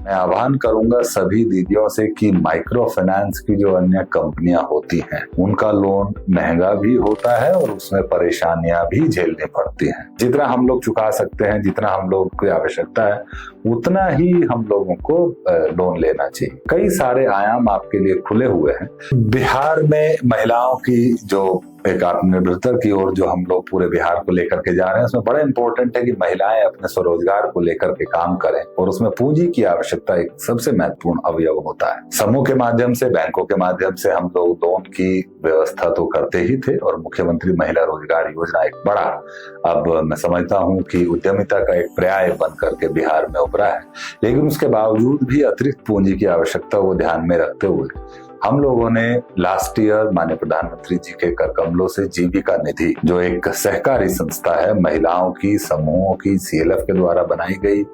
मैं आह्वान करूंगा सभी दीदियों से कि माइक्रो फाइनेंस की जो अन्य कंपनियां होती हैं उनका लोन महंगा भी होता है और उसमें परेशानियां भी झेलनी पड़ती हैं। जितना हम लोग चुका सकते हैं, जितना हम लोग की आवश्यकता है, उतना ही हम लोगों को लोन लेना चाहिए। कई सारे आयाम आपके लिए खुले हुए हैं। बिहार में महिलाओं की जो एक आत्मनिर्भरता की ओर जो हम लोग पूरे बिहार को लेकर के जा रहे हैं, उसमें बड़ा इंपॉर्टेंट है कि महिलाएं अपने स्वरोजगार को लेकर के काम करें और उसमें पूंजी की आवश्यकता एक सबसे महत्वपूर्ण अवयव होता है। समूह के माध्यम से, बैंकों के माध्यम से हम लोग लोन की व्यवस्था तो करते ही थे और मुख्यमंत्री महिला रोजगार योजना एक बड़ा, अब मैं समझता हूँ कि उद्यमिता का एक पर्याय बन करके बिहार में उभरा है। लेकिन उसके बावजूद भी अतिरिक्त पूंजी की आवश्यकता को ध्यान में रखते हुए हम लोगों ने लास्ट ईयर माननीय प्रधानमंत्री जी के कर कमलों से जीविका निधि, जो एक सहकारी संस्था है महिलाओं की समूहों की, CLF के द्वारा बनाई गई,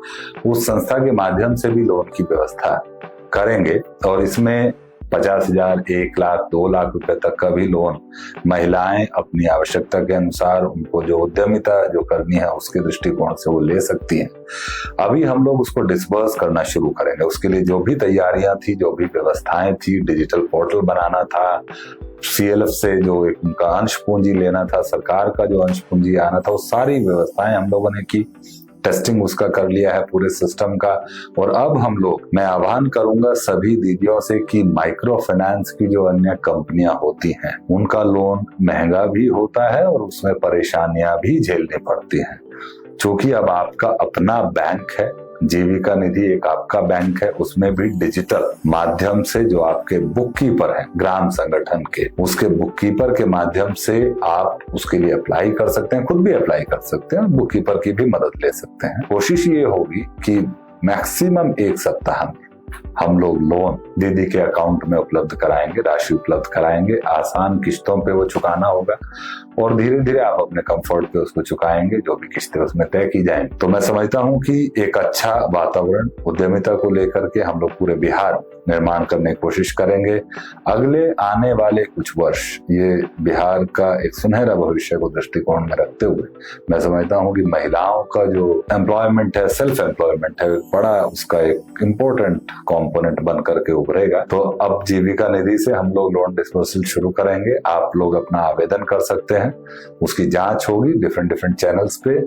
उस संस्था के माध्यम से भी लोन की व्यवस्था करेंगे और इसमें 50,000, 1 लाख, 2 लाख रुपए तक का भी लोन महिलाएं अपनी आवश्यकता के अनुसार, उनको जो उद्यमिता जो करनी है उसके दृष्टिकोण से वो ले सकती हैं। अभी हम लोग उसको डिस्बर्स करना शुरू करेंगे। उसके लिए जो भी तैयारियां थी, जो भी व्यवस्थाएं थी, डिजिटल पोर्टल बनाना था, CLF से जो एक उनका अंश पूंजी लेना था, सरकार का जो अंश पूंजी आना था, वो सारी व्यवस्थाएं हम लोगों ने की। टेस्टिंग उसका कर लिया है पूरे सिस्टम का। और अब हम लोग, मैं आह्वान करूंगा सभी दीदियों से कि माइक्रो फाइनेंस की जो अन्य कंपनियां होती हैं उनका लोन महंगा भी होता है और उसमें परेशानियां भी झेलनी पड़ती हैं। क्योंकि अब आपका अपना बैंक है, जीविका निधि एक आपका बैंक है, उसमें भी डिजिटल माध्यम से जो आपके बुक कीपर है ग्राम संगठन के, उसके बुक कीपर के माध्यम से आप उसके लिए अप्लाई कर सकते हैं, खुद भी अप्लाई कर सकते हैं, बुक कीपर की भी मदद ले सकते हैं। कोशिश ये होगी कि मैक्सिमम 1 सप्ताह में हम लोग लोन दीदी के अकाउंट में उपलब्ध कराएंगे, राशि उपलब्ध कराएंगे। आसान किस्तों पे वो चुकाना होगा और धीरे धीरे आप अपने कंफर्ट पे उसको चुकाएंगे, जो भी किस्तें उसमें तय की जाएंगी। तो मैं समझता हूँ कि एक अच्छा वातावरण उद्यमिता को लेकर के हम लोग पूरे बिहार निर्माण करने की कोशिश करेंगे। अगले आने वाले कुछ वर्ष ये बिहार का एक सुनहरा भविष्य को दृष्टिकोण में रखते हुए मैं समझता हूँ कि महिलाओं का जो एम्प्लॉयमेंट है, सेल्फ एम्प्लॉयमेंट है, बड़ा उसका एक इम्पोर्टेंट कंपोनेंट बन करके उभरेगा। तो अब जीविका निधि से हम लोग लोन डिस्बर्सल शुरू करेंगे। आप लोग अपना आवेदन कर सकते हैं, उसकी जांच होगी डिफरेंट चैनल्स पे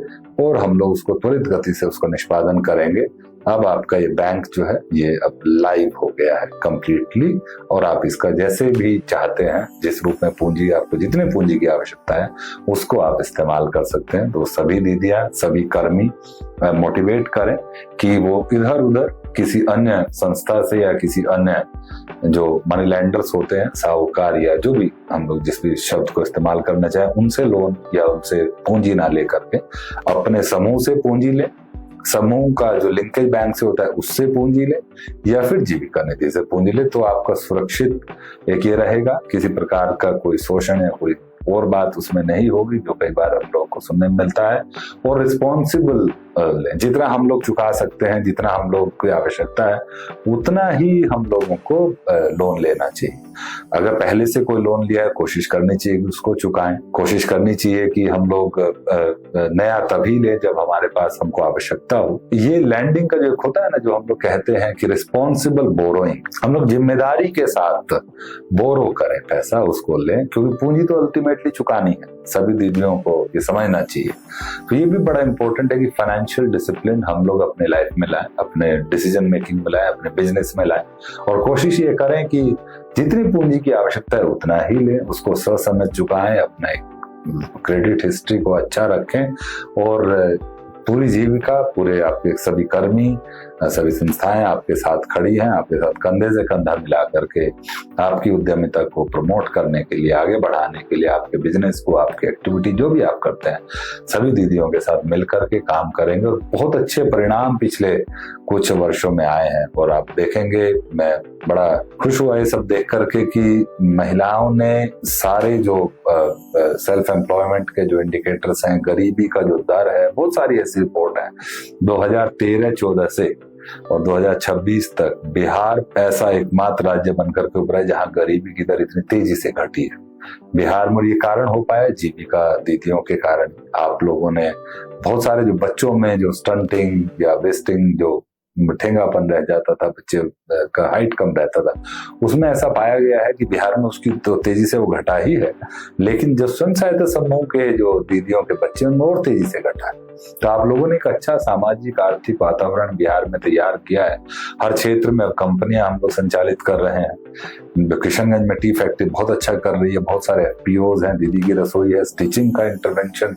और हम लोग उसको त्वरित गति से उसको निष्पादन करेंगे। अब आपका ये बैंक जो है ये अब लाइव हो गया है कंप्लीटली और आप इसका जैसे भी चाहते हैं, जिस रूप में पूंजी, आपको जितने पूंजी की आवश्यकता है उसको आप इस्तेमाल कर सकते हैं। तो सभी दीदियां, सभी कर्मी मोटिवेट करें कि वो इधर उधर किसी अन्य संस्था से या किसी अन्य जो मनी लैंडर्स होते हैं, साहूकार या जो भी हम लोग जिस भी शब्द को इस्तेमाल करना चाहें, उनसे लोन या उनसे पूंजी ना लेकर के अपने समूह से पूंजी लें, समूह का जो लिंकेज बैंक से होता है उससे पूंजी ले या फिर जीविका निधि से पूंजी ले। तो आपका सुरक्षित एक ये रहेगा, किसी प्रकार का कोई शोषण या कोई और बात उसमें नहीं होगी, जो कई बार हम लोगों को सुनने में मिलता है। और रिस्पॉन्सिबल जितना हम लोग चुका सकते हैं, जितना हम लोग की आवश्यकता है, उतना ही हम लोगों को लोन लेना चाहिए। अगर पहले से कोई लोन लिया है, कोशिश करनी चाहिए कि उसको चुकाएं। कोशिश करनी चाहिए कि हम लोग नया तभी ले जब हमारे पास हमको आवश्यकता हो। ये लैंडिंग का जो होता है ना, जो हम लोग कहते हैं कि रिस्पॉन्सिबल बोरोइंग, हम लोग जिम्मेदारी के साथ बोरो करें पैसा, उसको लें, क्योंकि पूंजी तो अल्टीमेटली चुकानी है। सभी दीदियों को ये समझना चाहिए। तो ये भी बड़ा इंपॉर्टेंट है कि फाइनेंशियल डिसिप्लिन हम लोग अपने लाइफ में लाएं, अपने डिसीजन मेकिंग में लाएं, अपने बिजनेस में लाएं और कोशिश ये करें कि जितनी पूंजी की आवश्यकता है उतना ही लें, उसको ससमय चुकाएं, अपना एक क्रेडिट हिस्ट्री को अच्छा रखें और पूरी जीविका, पूरे आपके सभी कर्मी, सभी संस्थाएं आपके साथ खड़ी हैं, आपके साथ कंधे से कंधा मिला करके आपकी उद्यमिता को प्रमोट करने के लिए, आगे बढ़ाने के लिए, आपके बिजनेस को, आपकी एक्टिविटी जो भी आप करते हैं, सभी दीदियों के साथ मिलकर के काम करेंगे और बहुत अच्छे परिणाम पिछले कुछ वर्षों में आए हैं। और आप देखेंगे, मैं बड़ा खुश हुआ ये सब देख करके कि महिलाओं ने सारे जो सेल्फ एम्प्लॉयमेंट के जो इंडिकेटर्स हैं, गरीबी का जो दर है, बहुत सारी ऐसी रिपोर्ट है 2013-14 से और 2026 तक बिहार ऐसा एकमात्र राज्य बनकर के उभरा है जहां गरीबी की दर इतनी तेजी से घटी है। बिहार में ये कारण हो पाया जीविका दीदियों के कारण। आप लोगों ने बहुत सारे जो बच्चों में जो स्टंटिंग या वेस्टिंग जो ठेंगापन रह जाता था, बच्चे का हाइट कम रहता था, उसमें ऐसा पाया गया है कि बिहार में उसकी तो तेजी से वो घटा ही है, लेकिन जो स्वयं सहायता समूह के जो दीदियों के बच्चे उनमें और तेजी से घटा है। तो आप लोगों ने एक अच्छा सामाजिक आर्थिक वातावरण बिहार में तैयार किया है। हर क्षेत्र में कंपनियां हम लोग संचालित कर रहे हैं। किशनगंज में टी फैक्ट्री बहुत अच्छा कर रही है, बहुत सारे एफपीओज हैं, दीदी की रसोई है, स्टिचिंग का इंटरवेंशन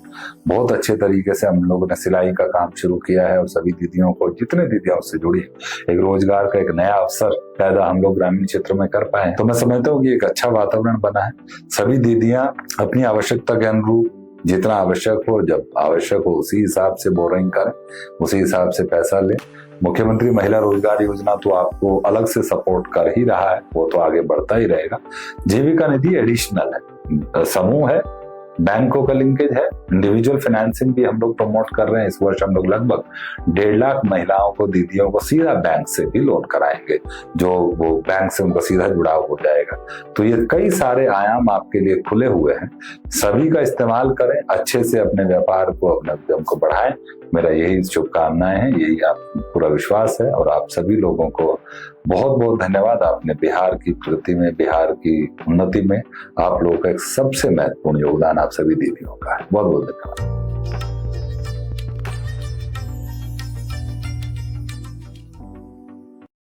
बहुत अच्छे तरीके से हम लोगों ने, सिलाई का काम शुरू किया है और सभी दीदियों को, जितने दीदियां उससे जुड़ी एक रोजगार का एक नया अवसर पैदा हम लोग ग्रामीण क्षेत्र में कर पाए। तो मैं समझता हूँ कि एक अच्छा वातावरण बना है। सभी दीदियां अपनी आवश्यकता के अनुरूप जितना आवश्यक हो, जब आवश्यक हो उसी हिसाब से बोरिंग करें, उसी हिसाब से पैसा लें। मुख्यमंत्री महिला रोजगार योजना तो आपको अलग से सपोर्ट कर ही रहा है, वो तो आगे बढ़ता ही रहेगा। जीविका निधि एडिशनल है, समूह है, बैंकों का लिंकेज है, इंडिविजुअल फाइनेंसिंग भी हम लोग प्रमोट कर रहे हैं। इस वर्ष हम लोग लगभग 1.5 लाख महिलाओं को, दीदियों को सीधा बैंक से भी लोन कराएंगे, जो वो बैंक से उनका सीधा जुड़ाव हो जाएगा। तो ये कई सारे आयाम आपके लिए खुले हुए हैं, सभी का इस्तेमाल करें, अच्छे से अपने व्यापार को, अपने उद्यम को बढ़ाएं। मेरा यही शुभकामनाएं हैं, यही आप पूरा विश्वास है। और आप सभी लोगों को बहुत बहुत धन्यवाद। आपने बिहार की प्रगति में, बिहार की उन्नति में आप लोगों का एक सबसे महत्वपूर्ण योगदान आप सभी दीदियों का है। बहुत बहुत धन्यवाद।